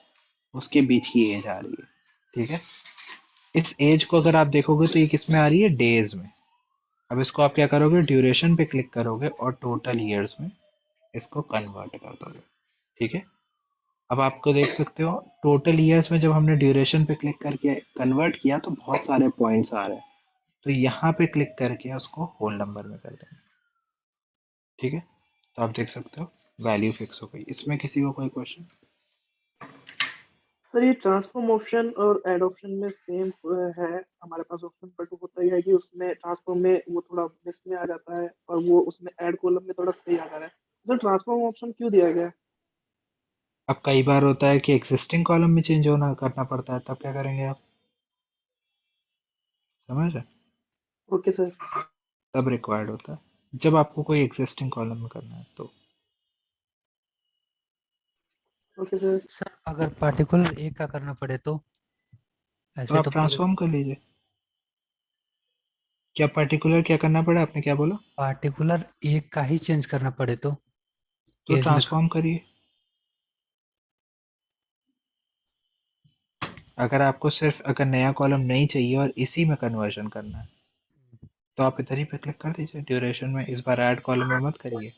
उसके बीच की एज आ रही है, ठीक है। इस एज को अगर आप देखोगे तो ये किस में आ रही है, डेज में। अब इसको आप क्या करोगे, ड्यूरेशन पे क्लिक करोगे और टोटल ईयर्स में इसको कन्वर्ट कर दोगे, ठीक है। अब आपको देख सकते हो टोटल ईयर्स में जब हमने ड्यूरेशन पे क्लिक करके कन्वर्ट किया तो बहुत सारे पॉइंट्स आ रहे हैं, तो यहाँ पे क्लिक करके उसको होल नंबर में कर देंगे, ठीक है। तो आप देख सकते हो वैल्यू फिक्स हो गई। इसमें किसी को कोई क्वेश्चन?
सर ये ट्रांसफॉर्म ऑप्शन और ऐड ऑप्शन में सेम है हमारे पास ऑप्शन, बट होता यह है कि उसमें ट्रांसफॉर्म में वो थोड़ा मिस में आ जाता है और वो उसमें ऐड कॉलम में थोड़ा सही आ जा रहा है। सर ट्रांसफॉर्म ऑप्शन क्यों दिया गया है?
अब कई बार होता है कि एग्जिस्टिंग कॉलम में चेंज होना करना पड़ता है, तब क्या करेंगे आप, समझ रहे?
Okay sir.
तब रिक्वायर्ड होता है जब आपको कोई एग्जिस्टिंग कॉलम में करना है तो।
Okay sir.
सर अगर पार्टिकुलर एक का करना पड़े तो ऐसे
आप
तो
ट्रांसफॉर्म कर लीजिए। क्या पर्टिकुलर क्या करना पड़ा, आपने क्या बोला?
पार्टिकुलर एक का ही चेंज करना पड़े तो
तो
एज में।
ट्रांसफॉर्म करिए। अगर आपको सिर्फ अगर नया कॉलम नहीं चाहिए और इसी में कन्वर्जन करना है तो आप इधर ही पे क्लिक कर दीजिए ड्यूरेशन में। इस बार ऐड कॉलम में मत करिए,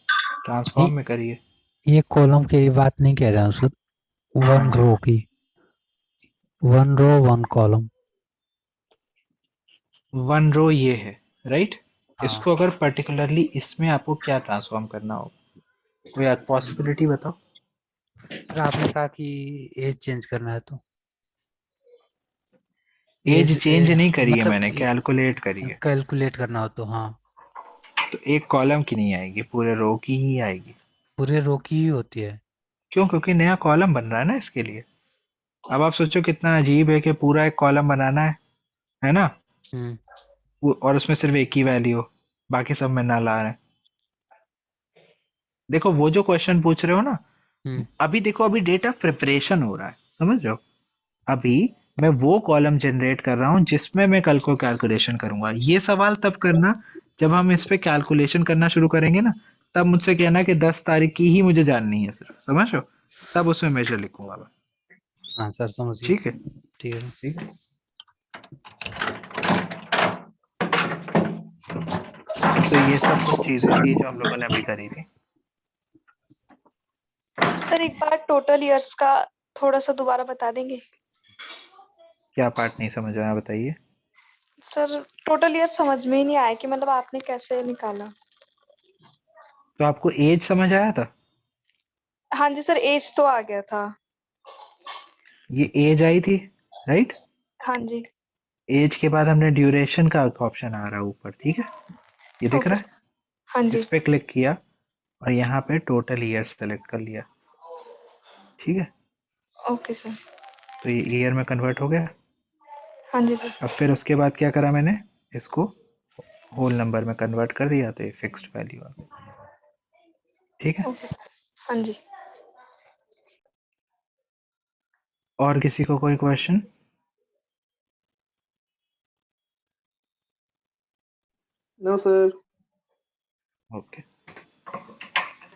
ट्रांसफॉर्म में करिए।
ये कॉलम की बात नहीं कह रहा हूँ सर, वन रो की, one row one column.
One row ये है, राइट?
हाँ
इसको अगर पर्टिकुलरली इसमें आपको क्या ट्रांसफॉर्म करना हो, कोई पॉसिबिलिटी बताओ।
सर, आपने कहा कि एज चेंज करना है तो
एज चेंज नहीं करी है
मतलब
मैंने, कैलकुलेट करी है।
कैलकुलेट करना हो तो हाँ,
तो एक कॉलम की नहीं आएगी, पूरे रो की ही आएगी।
पूरे रो की ही होती है।
क्यों? क्योंकि नया कॉलम बन रहा है ना इसके लिए। अब आप सोचो कितना अजीब है कि पूरा एक कॉलम बनाना है ना?
हम्म
और उसमें सिर्फ एक ही वैल्यू हो, बाकी सब में नल आ रहे हैं। देखो वो जो क्वेश्चन पूछ रहे हो ना,
हम्म
अभी देखो अभी डेटा प्रिपरेशन हो रहा है, समझ रहे हो? अभी मैं वो कॉलम जनरेट कर रहा हूं जिसमें मैं कल को कैलकुलेशन करूंगा। ये सवाल तब करना जब हम इस पे कैलकुलेशन करना शुरू करेंगे ना, तब मुझसे कहना कि 10 तारीख की ही मुझे जाननी है सिर्फ, समझ रहे हो? तब उसमें मेजर लिखूंगा मैं।
हाँ सर, समझ गया।
ठीक है,
ठीक है।
ठीक है। तो ये सब कुछ चीजें थी जो हम लोगों ने अभी करी थी।
सर एक बार टोटल इयर्स का थोड़ा सा दोबारा बता देंगे?
क्या पार्ट नहीं समझ आया बताइए।
सर टोटल ईयर समझ में ही नहीं आया कि मतलब आपने कैसे निकाला।
तो आपको एज समझ आया था?
हाँ जी सर, एज तो आ गया था।
ये एज आई थी, राइट?
हाँ जी।
एज के बाद हमने ड्यूरेशन का ऑप्शन आ रहा है ऊपर, ठीक है? ये दिख
ओके
रहा है?
सर। हाँ जी।
इस पे क्लिक किया और यहाँ पे टोटल ईयर सेलेक्ट कर लिया, ठीक है?
Okay sir.
तो ये ईयर में कन्वर्ट हो गया।
हाँ जी सर।
अब फिर उसके बाद क्या करा मैंने, इसको होल नंबर में कन्वर्ट कर दिया तो ये फिक्स्ड वैल्यू आ गई, ठीक है?
Okay sir. हाँ जी।
और किसी को कोई क्वेश्चन?
No sir.
ओके,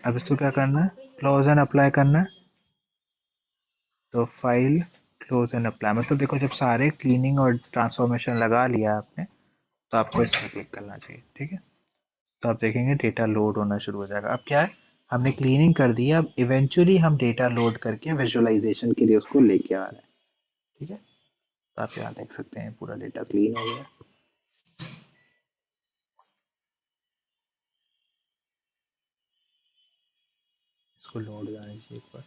अब इसको क्या करना है, क्लोज एंड अप्लाई करना है। तो फाइल, क्लोज एंड अप्लाई, मतलब देखो जब सारे क्लीनिंग और ट्रांसफॉर्मेशन लगा लिया आपने तो आपको इस पर क्लिक करना चाहिए, ठीक है? तो आप देखेंगे डेटा लोड होना शुरू हो जाएगा। अब क्या है, हमने क्लीनिंग कर दी है, अब इवेंचुअली हम डेटा लोड करके विजुअलाइजेशन के लिए उसको लेके आ रहे हैं, ठीक है? तो आप यहाँ देख सकते हैं पूरा डेटा क्लीन हो गया। इसको लोड जाने चाहिए एक बार।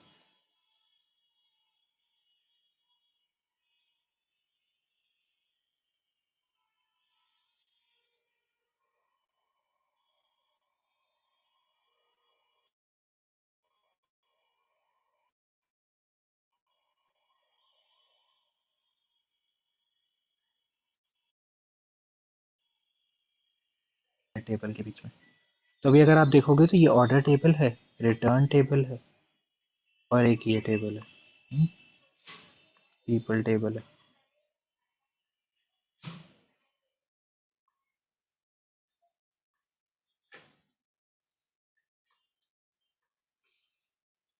टेबल के बीच में तो अभी अगर आप देखोगे तो ये ऑर्डर टेबल है, रिटर्न टेबल है और एक ये टेबल है, पीपल टेबल है।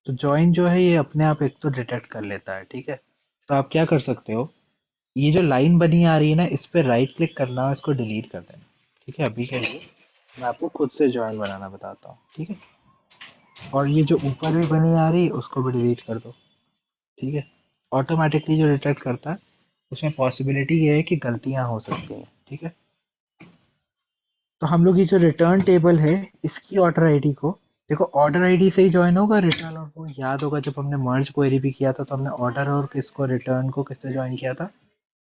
तो जॉइन जो है ये अपने आप एक तो डिटेक्ट कर लेता है, ठीक है? तो आप क्या कर सकते हो, ये जो लाइन बनी आ रही है ना, इस पे राइट क्लिक करना और इसको डिलीट कर देना, ठीक है? अभी के लिए मैं आपको खुद से जॉइन बनाना बताता हूँ, ठीक है? और ये जो ऊपर भी बनी आ रही है उसको भी डिलीट कर दो, ठीक है? ऑटोमेटिकली जो डिटेक्ट करता है उसमें पॉसिबिलिटी ये है कि गलतियां हो सकती हैं, ठीक है? तो हम लोग ये जो रिटर्न टेबल है इसकी ऑर्डर आईडी को, देखो ऑर्डर आईडी से ही ज्वाइन होगा रिटर्न, और वो याद होगा जब हमने मर्ज क्वेरी भी किया था तो हमने ऑर्डर और किसको रिटर्न को किससे ज्वाइन किया था,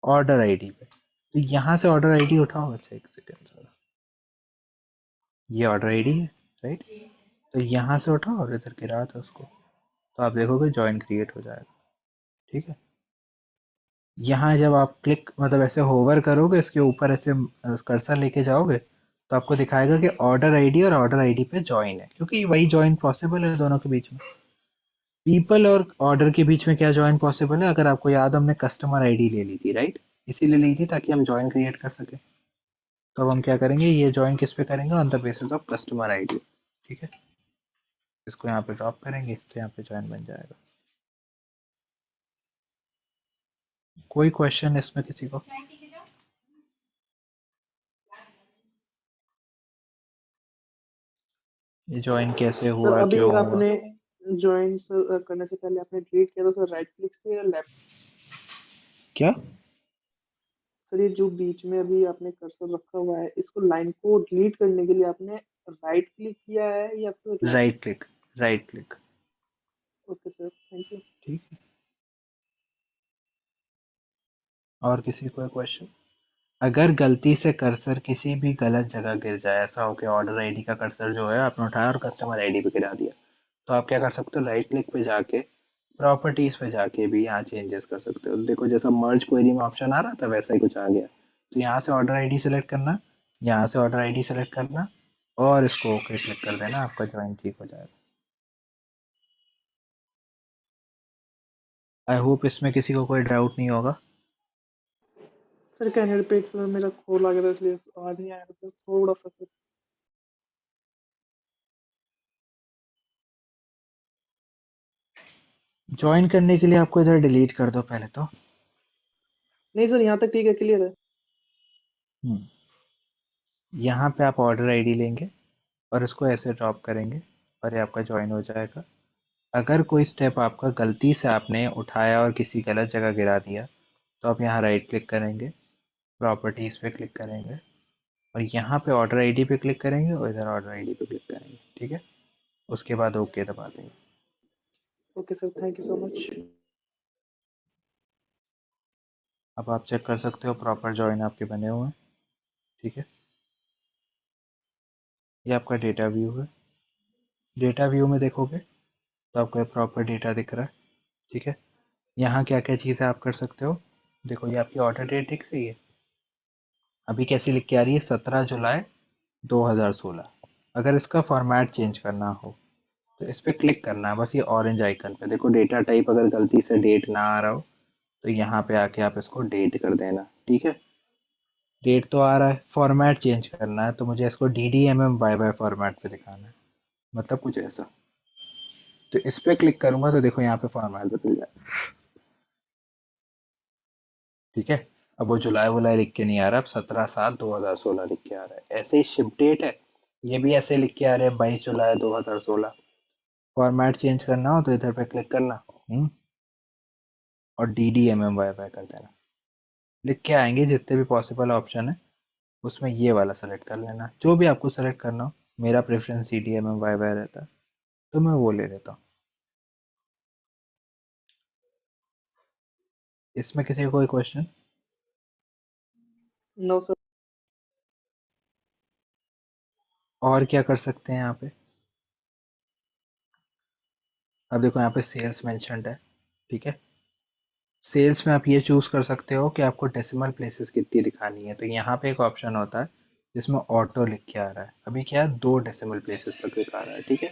ऑर्डर आईडी पे। तो यहाँ से ऑर्डर आईडी उठाओ, अच्छा एक सेकेंड सर, ये ऑर्डर आईडी है, राइट? तो यहाँ से उठाओ और इधर गिरा था उसको, तो आप देखोगे ज्वाइन क्रिएट हो जाएगा, ठीक है? यहाँ जब आप क्लिक मतलब ऐसे होवर करोगे इसके ऊपर, ऐसे कर्सर लेके जाओगे तो आपको दिखाएगा कि ऑर्डर आईडी और ऑर्डर आईडी पे ज्वाइन है, क्योंकि वही ज्वाइन पॉसिबल है दोनों के बीच में। पीपल और ऑर्डर के बीच में क्या ज्वाइन पॉसिबल है, अगर आपको याद, हमने कस्टमर आईडी ले ली थी, राइट? इसीलिए ली थी ताकि हम ज्वाइन क्रिएट कर सके। तो अब हम क्या करेंगे, ये ज्वाइन किस पे करेंगे, on the basis of customer ID, ठीक है? इसको यहाँ पे ड्रॉप करेंगे तो यहाँ पे ज्वाइन बन जाएगा। कोई क्वेश्चन इसमें किसी को? ये ज्वाइन कैसे
सर
हुआ,
अभी
क्यों हुआ?
आपने ज्वाइन सर करने से पहले आपने डिलीट किया तो सर राइट क्लिक से या लेफ्ट?
क्या?
सर ये जो बीच में अभी आपने कर्सर रखा हुआ है इसको लाइन को डिलीट करने के लिए आपने राइट क्लिक किया है या फिर left?
Right click, right click.
Okay sir, thank you.
ठीक है। और किसी को क्वेश्चन? अगर गलती से कर्सर किसी भी गलत जगह गिर जाए, ऐसा हो कि ऑर्डर आईडी का कर्सर जो है आपने उठाया और कस्टमर आईडी पे गिरा दिया, तो आप क्या कर सकते हो, राइट क्लिक पे जाके प्रॉपर्टीज पे जाके भी यहाँ चेंजेस कर सकते हो। देखो जैसा मर्ज क्वेरी में ऑप्शन आ रहा था वैसा ही कुछ आ गया। तो यहाँ से ऑर्डर आईडी सेलेक्ट करना, यहाँ से ऑर्डर आईडी सेलेक्ट करना और इसको ओके क्लिक कर देना, आपका ज्वाइन ठीक हो जाएगा। आई होप इसमें किसी को कोई डाउट नहीं होगा।
सर कैंडिडेट पेज सर मेरा खोल आ गया था इसलिए आज नहीं आया था सर, थोड़ा सा सर।
ज्वाइन करने के लिए आपको इधर डिलीट कर दो पहले तो।
नहीं सर यहाँ तक ठीक है, क्लियर है।
यहाँ पे आप ऑर्डर आईडी लेंगे और इसको ऐसे ड्रॉप करेंगे और ये आपका ज्वाइन हो जाएगा। अगर कोई स्टेप आपका गलती से आपने उठाया और किसी गलत जगह गिरा दिया, तो आप यहाँ राइट क्लिक करेंगे, प्रॉपर्टीज पे क्लिक करेंगे और यहाँ पे ऑर्डर आईडी पे क्लिक करेंगे और इधर ऑर्डर आईडी पे क्लिक करेंगे। ठीक है, उसके बाद ओके दबा देंगे।
Okay sir, thank you so much.
अब आप चेक कर सकते हो प्रॉपर ज्वाइन आपके बने हुए हैं। ठीक है, ये आपका डेटा व्यू है। डेटा व्यू में देखोगे तो आपका प्रॉपर डेटा दिख रहा है। ठीक है, यहाँ क्या क्या चीज़ें आप कर सकते हो, देखो ये आपकी ऑर्डर डेट दिख रही है, अभी कैसी लिख के आ रही है, 17 जुलाई 2016। अगर इसका फॉर्मेट चेंज करना हो तो इस पर क्लिक करना है, बस ये ऑरेंज आइकन पे। देखो डेटा टाइप अगर गलती से डेट ना आ रहा हो तो यहाँ पे आके आप इसको डेट कर देना। ठीक है, डेट तो आ रहा है, फॉर्मेट चेंज करना है तो मुझे इसको DDMM फॉर्मेट पे दिखाना है, मतलब कुछ ऐसा। तो इस पे क्लिक करूंगा तो देखो यहाँ पे फॉर्मेट बदल जाए। ठीक है, अब वो जुलाई वुलाई लिख के नहीं आ रहा, अब 17/7/2016 लिख के आ रहा है। ऐसे ही शिप डेट है, ये भी ऐसे लिख के आ रहे हैं 22 जुलाई 2016। फॉर्मेट चेंज करना हो तो इधर पे क्लिक करना, और DDMMYY कर देना। लिख के आएंगे जितने भी पॉसिबल ऑप्शन है उसमें ये वाला सेलेक्ट कर लेना, जो भी आपको सेलेक्ट करना हो। मेरा प्रेफरेंस DDMMYY रहता है तो मैं वो ले लेता हूँ। इसमें किसी को कोई क्वेश्चन?
No sir.
और क्या कर सकते हैं यहाँ पे? अब देखो यहाँ पे सेल्स मेंशन्ड है। ठीक है, सेल्स में आप ये चूज कर सकते हो कि आपको डेसिमल प्लेसेस कितनी दिखानी है। तो यहाँ पे एक ऑप्शन होता है जिसमें ऑटो लिख के आ रहा है, अभी क्या है 2 डेसिमल प्लेसेस तक दिखा रहा है। ठीक है,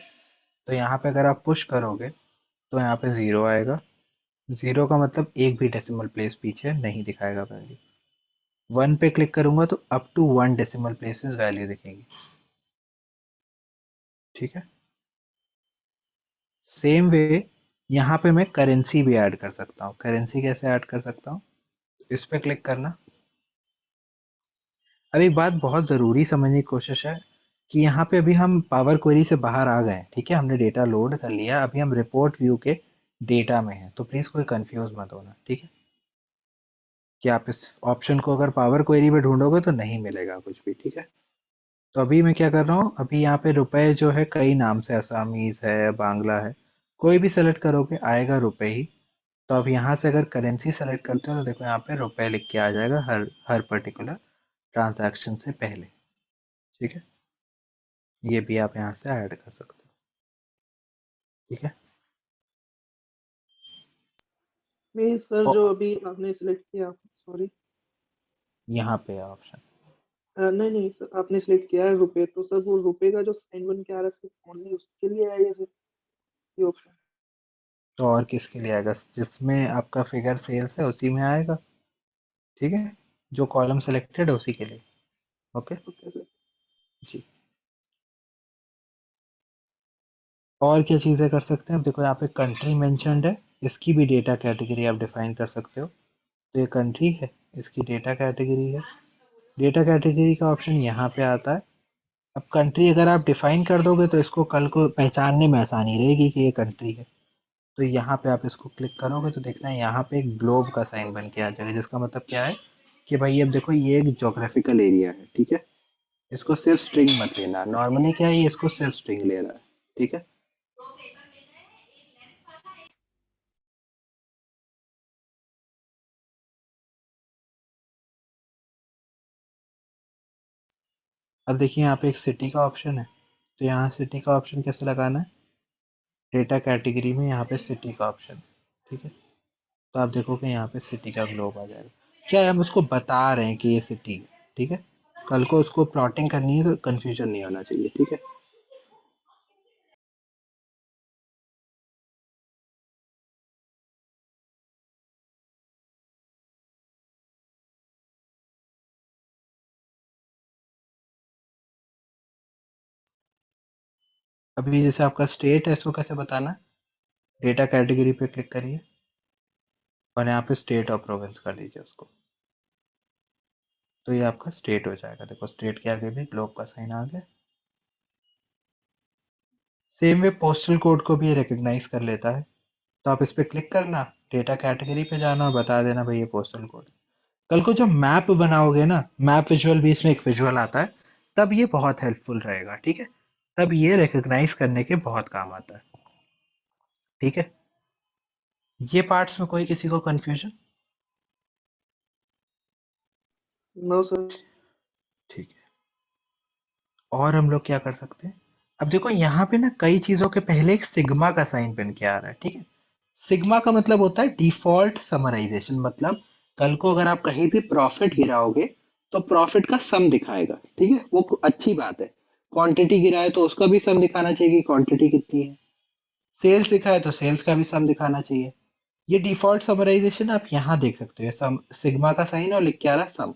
तो यहाँ पे अगर आप पुश करोगे तो यहाँ पे 0 आएगा। 0 का मतलब एक भी डेसिमल प्लेस पीछे नहीं दिखाएगा वैल्यू। 1 पे क्लिक करूंगा तो up to 1 decimal places value दिखेगी। ठीक है, सेम वे यहाँ पे मैं करेंसी भी ऐड कर सकता हूँ। करेंसी कैसे ऐड कर सकता हूँ, इस पे क्लिक करना। अब एक बात बहुत ज़रूरी समझने की कोशिश है कि यहाँ पे अभी हम पावर क्वेरी से बाहर आ गए हैं। ठीक है, हमने डेटा लोड कर लिया, अभी हम रिपोर्ट व्यू के डेटा में हैं, तो प्लीज़ कोई कंफ्यूज मत होना। ठीक है, कि आप इस ऑप्शन को अगर पावर क्वेरी में ढूंढोगे तो नहीं मिलेगा कुछ भी। ठीक है, तो अभी मैं क्या कर रहा हूँ, अभी यहाँ पे रुपए जो है कई नाम से, असामीज है, बांग्ला है, कोई भी सेलेक्ट करोगे आएगा रुपए ही। तो अब यहाँ से अगर करेंसी सेलेक्ट करते हो तो देखो यहाँ पे रुपए लिख के आ जाएगा हर हर पर्टिकुलर ट्रांजैक्शन से पहले। ठीक है, ये भी आप यहाँ से ऐड कर सकते हो। ठीक है,
नहीं सर, जो
और
अभी आपने सिलेक्ट किया, सॉरी,
यहाँ पे ऑप्शन,
नहीं नहीं सर, आपने सिलेक्ट किया है रुपए, तो सर वो रुपए का जो साइन बन के आ रहा है सिर्फ ओनली उसके लिए है या फिर ये ऑप्शन?
तो और किसके लिए आएगा, जिसमें आपका फिगर सेल्स है उसी में आएगा। ठीक है, जो कॉलम सेलेक्टेड है उसी के लिए। Okay
okay sir.
जी, और क्या चीज़ें कर सकते हैं, देखो यहाँ पे कंट्री मेंशन्ड है, इसकी भी डेटा कैटेगरी आप डिफाइन कर सकते हो। तो ये कंट्री है, इसकी डेटा कैटेगरी है। डेटा कैटेगरी का ऑप्शन यहाँ पे आता है। अब कंट्री अगर आप डिफाइन कर दोगे तो इसको कल को पहचानने में आसानी रहेगी कि ये कंट्री है। तो यहाँ पे आप इसको क्लिक करोगे तो देखना है यहाँ पे एक ग्लोब का साइन बन के आ जाएगा, जिसका मतलब क्या है कि भाई अब देखो ये एक जोग्राफिकल एरिया है, ठीक है। इसको सिर्फ स्ट्रिंग मत लेना, नॉर्मली क्या है ये इसको सिर्फ स्ट्रिंग ले रहा है, ठीक है। अब देखिए यहाँ पे एक सिटी का ऑप्शन है, तो यहाँ सिटी का ऑप्शन कैसे लगाना है, डेटा कैटेगरी में यहाँ पे सिटी का ऑप्शन, ठीक है। तो आप देखोगे यहाँ पे सिटी का ग्लोब आ जाएगा। क्या है, हम उसको बता रहे हैं कि ये सिटी है, ठीक है। कल को उसको प्लॉटिंग करनी है तो कंफ्यूजन नहीं होना चाहिए, ठीक है। अभी जैसे आपका स्टेट है, इसको कैसे बताना है, डेटा कैटेगरी पे क्लिक करिए और यहाँ पे स्टेट और प्रोविंस कर दीजिए उसको, तो ये आपका स्टेट हो जाएगा। देखो स्टेट के आगे भी ग्लोब का साइन आ गया। सेम वे पोस्टल कोड को भी ये रिकग्नाइज कर लेता है, तो आप इस पे क्लिक करना, डेटा कैटेगरी पे जाना और बता देना भाई ये पोस्टल कोड। कल को जब मैप बनाओगे ना, मैप विजुअल भी इसमें एक विजुअल आता है, तब ये बहुत हेल्पफुल रहेगा, ठीक है। तब ये रिकग्नाइज करने के बहुत काम आता है, ठीक है। ये पार्ट्स में कोई किसी को कंफ्यूजन?
No sir.
ठीक है। और हम लोग क्या कर सकते हैं, अब देखो यहाँ पे ना कई चीजों के पहले एक सिग्मा का साइन बन के आ रहा है, ठीक है। सिग्मा का मतलब होता है डिफॉल्ट समराइजेशन, मतलब कल को अगर आप कहीं भी प्रॉफिट गिराओगे तो प्रॉफिट का सम दिखाएगा, ठीक है। वो अच्छी बात है। क्वांटिटी गिराए तो उसका भी सम दिखाना चाहिए कि क्वांटिटी कितनी है। सेल्स दिखाए तो सेल्स का भी सम दिखाना चाहिए। ये डिफॉल्ट समराइजेशन आप यहाँ देख सकते हो, सम सिग्मा का साइन और लिख के आ रहा है सम।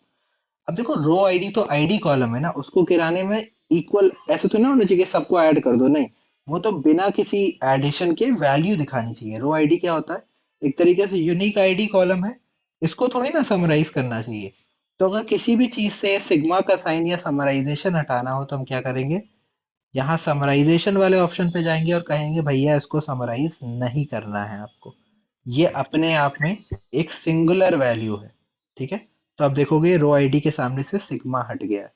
अब देखो रो आईडी तो आईडी कॉलम है ना, उसको गिराने में इक्वल ऐसे तो ना होना चाहिए कि सबको ऐड कर दो, नहीं। वो तो बिना किसी एडिशन के वैल्यू दिखानी चाहिए। रो आईडी क्या होता है, एक तरीके से यूनिक आईडी कॉलम है, इसको थोड़ी ना समराइज करना चाहिए। तो अगर किसी भी चीज से सिग्मा का साइन या समराइजेशन हटाना हो तो हम क्या करेंगे, यहाँ समराइजेशन वाले ऑप्शन पे जाएंगे और कहेंगे भैया इसको समराइज नहीं करना है आपको, ये अपने आप में एक सिंगुलर वैल्यू है, ठीक है। तो आप देखोगे रो आईडी के सामने से सिग्मा हट गया है।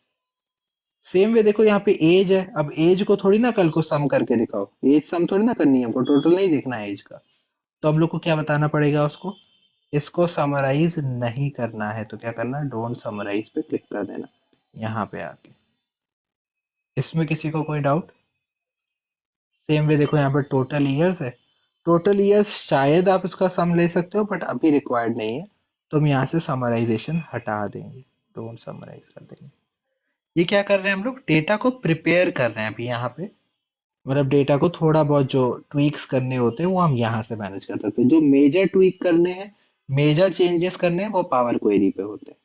सेम वे देखो यहाँ पे एज है, अब एज को थोड़ी ना कल को सम करके दिखाओ, एज सम थोड़ी ना करनी है हमको, टोटल नहीं देखना है एज का। तो हम लोग को क्या बताना पड़ेगा उसको, इसको समराइज नहीं करना है तो क्या करना, डोंट समराइज पे क्लिक कर देना यहाँ पे आके। इसमें किसी को कोई डाउट? सेम वे देखो यहाँ पे टोटल ईयर्स है, टोटल ईयर्स शायद आप इसका सम ले सकते हो बट अभी रिक्वायर्ड नहीं है, तो हम यहाँ से समराइजेशन हटा देंगे, डोंट समराइज कर देंगे। ये क्या कर रहे हैं हम लोग, डेटा को प्रिपेयर कर रहे हैं अभी यहाँ पे, मतलब डेटा को थोड़ा बहुत जो ट्वीक्स करने होते हैं वो हम यहाँ से मैनेज कर सकते हैं। जो मेजर ट्वीक करने हैं, मेजर चेंजेस करने हैं, वो पावर क्वेरी पे होते हैं।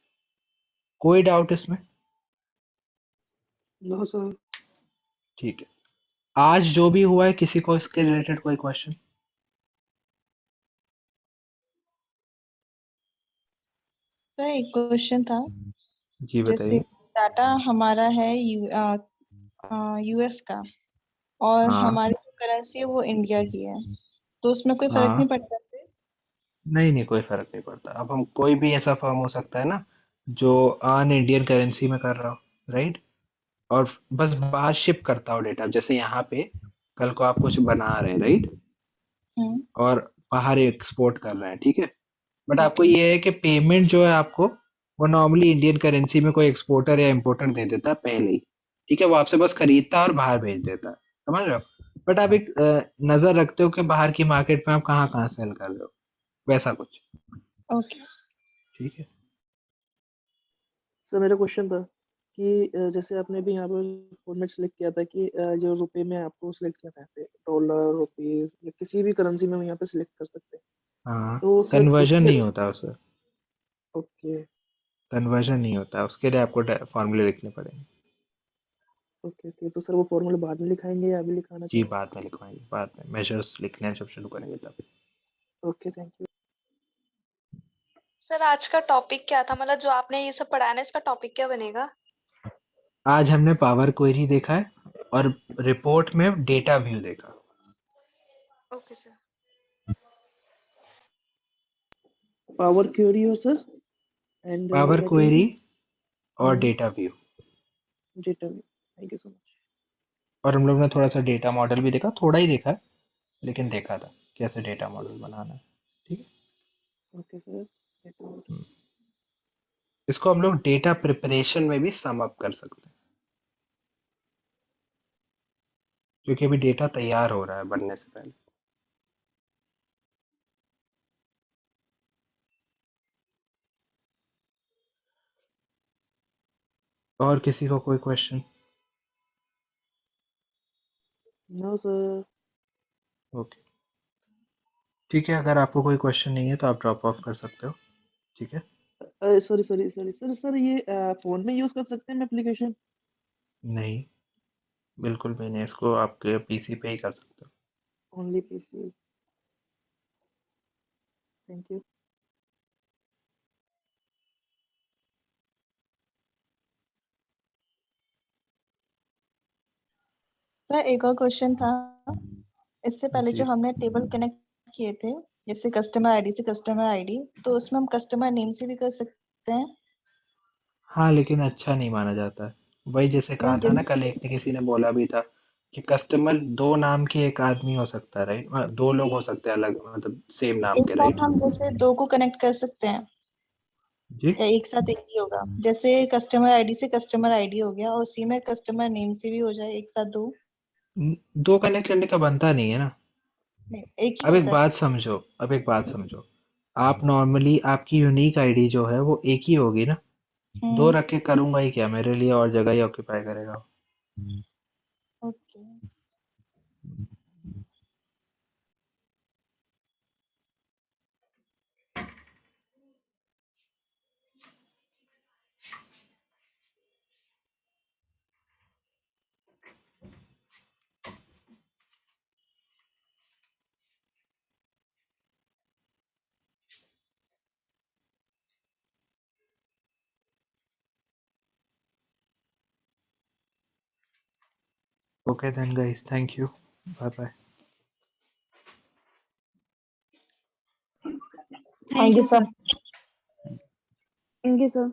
कोई डाउट इसमें?
No sir.
ठीक है। आज जो भी हुआ है किसी को इसके रिलेटेड कोई क्वेश्चन?
सर एक क्वेश्चन था,
जी
जैसे
बताइए।
डाटा हमारा है यूएस का और
हाँ
हमारी जो करेंसी है वो इंडिया की है, तो उसमें कोई फर्क नहीं
हाँ,
पड़ता फिर?
नहीं नहीं कोई फर्क नहीं पड़ता। अब हम कोई भी ऐसा फर्म हो सकता है ना जो अन इंडियन करेंसी में कर रहा हो, राइट, और बस बाहर शिप करता हो डेटा। जैसे यहाँ पे कल को आप कुछ बना रहे हैं, राइट,
हम्म।
और बाहर एक्सपोर्ट कर रहे हैं, ठीक है। बट आपको
ओके।
ये है कि पेमेंट जो है आपको वो नॉर्मली इंडियन करेंसी में कोई एक्सपोर्टर या इम्पोर्टर दे देता है पहले ही, ठीक है। वो आपसे बस खरीदता है और बाहर भेज देता है, समझ रहे हो। बट आप एक नजर रखते हो कि बाहर की मार्केट में आप कहाँ कहाँ सेल कर रहे हो, वैसा कुछ,
ओके।
ठीक है।
सर मेरा क्वेश्चन था कि जैसे आपने भी यहाँ पर फॉर्मेट सेलेक्ट किया था कि जो रुपए में आपको सिलेक्ट किया था यहाँ पे डॉलर रुपीज या किसी भी करेंसी में हम यहाँ पे सिलेक्ट कर सकते हैं,
हाँ,
तो सर
कन्वर्जन
उसके
नहीं होता उससे,
ओके
कन्वर्जन नहीं होता उसके लिए आपको फॉर्मूले लिखने पड़ेंगे।
ओके ओके, तो सर वो फॉर्मूला बाद में लिखाएंगे या अभी लिखाना
जी
चाहेंगे?
बाद में लिखवाएंगे, बाद में मेजर्स लिखने जब शुरू करेंगे तब।
Okay thank you.
सर आज का टॉपिक क्या था, मतलब जो आपने ये सब पढ़ाया ना इसका टॉपिक क्या बनेगा?
आज हमने पावर क्वेरी देखा है और रिपोर्ट में डेटा व्यू देखा।
Okay sir.
पावर क्वेरी हो सर एंड
पावर
क्या
क्वेरी
चाहिए?
और data view,
data. Thank you so much.
और हम लोग ने थोड़ा सा डेटा मॉडल भी देखा, थोड़ा ही देखा है लेकिन देखा था कैसे डेटा मॉडल बनाना है। ठीक है।
Okay sir. डेटा।
इसको हम लोग डेटा प्रिपरेशन में भी सम अप कर सकते हैं, क्योंकि अभी डेटा तैयार हो रहा है बनने से पहले। और किसी को कोई क्वेश्चन?
No sir.
ओके, ठीक है, अगर आपको कोई क्वेश्चन नहीं है तो आप ड्रॉप ऑफ कर सकते हो। ठीक है।
Sorry sorry sorry sir sir ये फोन में यूज कर सकते हैं एप्लीकेशन?
नहीं, बिल्कुल भी नहीं, इसको आपके पीसी पे ही कर सकते हो।
Only PC. Thank you.
Sir एक और क्वेश्चन था, इससे पहले
जी
जो हमने टेबल कनेक्ट किए थे जैसे कस्टमर आईडी से कस्टमर आईडी, तो उसमें हम कस्टमर नेम से भी कर सकते हैं?
हाँ, लेकिन अच्छा नहीं माना जाता है। वही जैसे कहा
नहीं
था ना,
जैसे
कल एक ने किसी ने बोला भी था कि कस्टमर दो नाम के एक आदमी हो सकता है, राइट? दो लोग हो सकते हैं अलग, मतलब सेम नाम
एक
के,
साथ
राइट?
हम जैसे दो को कनेक्ट कर सकते हैं
जी।
या एक साथ एक ही होगा? जैसे कस्टमर आईडी से कस्टमर आईडी हो गया और उसी में कस्टमर नेम से भी हो जाए एक साथ दो?
दो कनेक्ट करने का बनता नहीं है ना।
नहीं एक ही
अब एक
होता है।
बात समझो, अब एक बात समझो, आप नॉर्मली आपकी यूनिक आईडी जो है वो एक ही होगी ना। दो रख के करूंगा ही क्या, मेरे लिए और जगह ही ऑक्यूपाई करेगा।
Okay.
Okay then guys, thank you. Bye bye.
Thank you sir.
Thank you sir.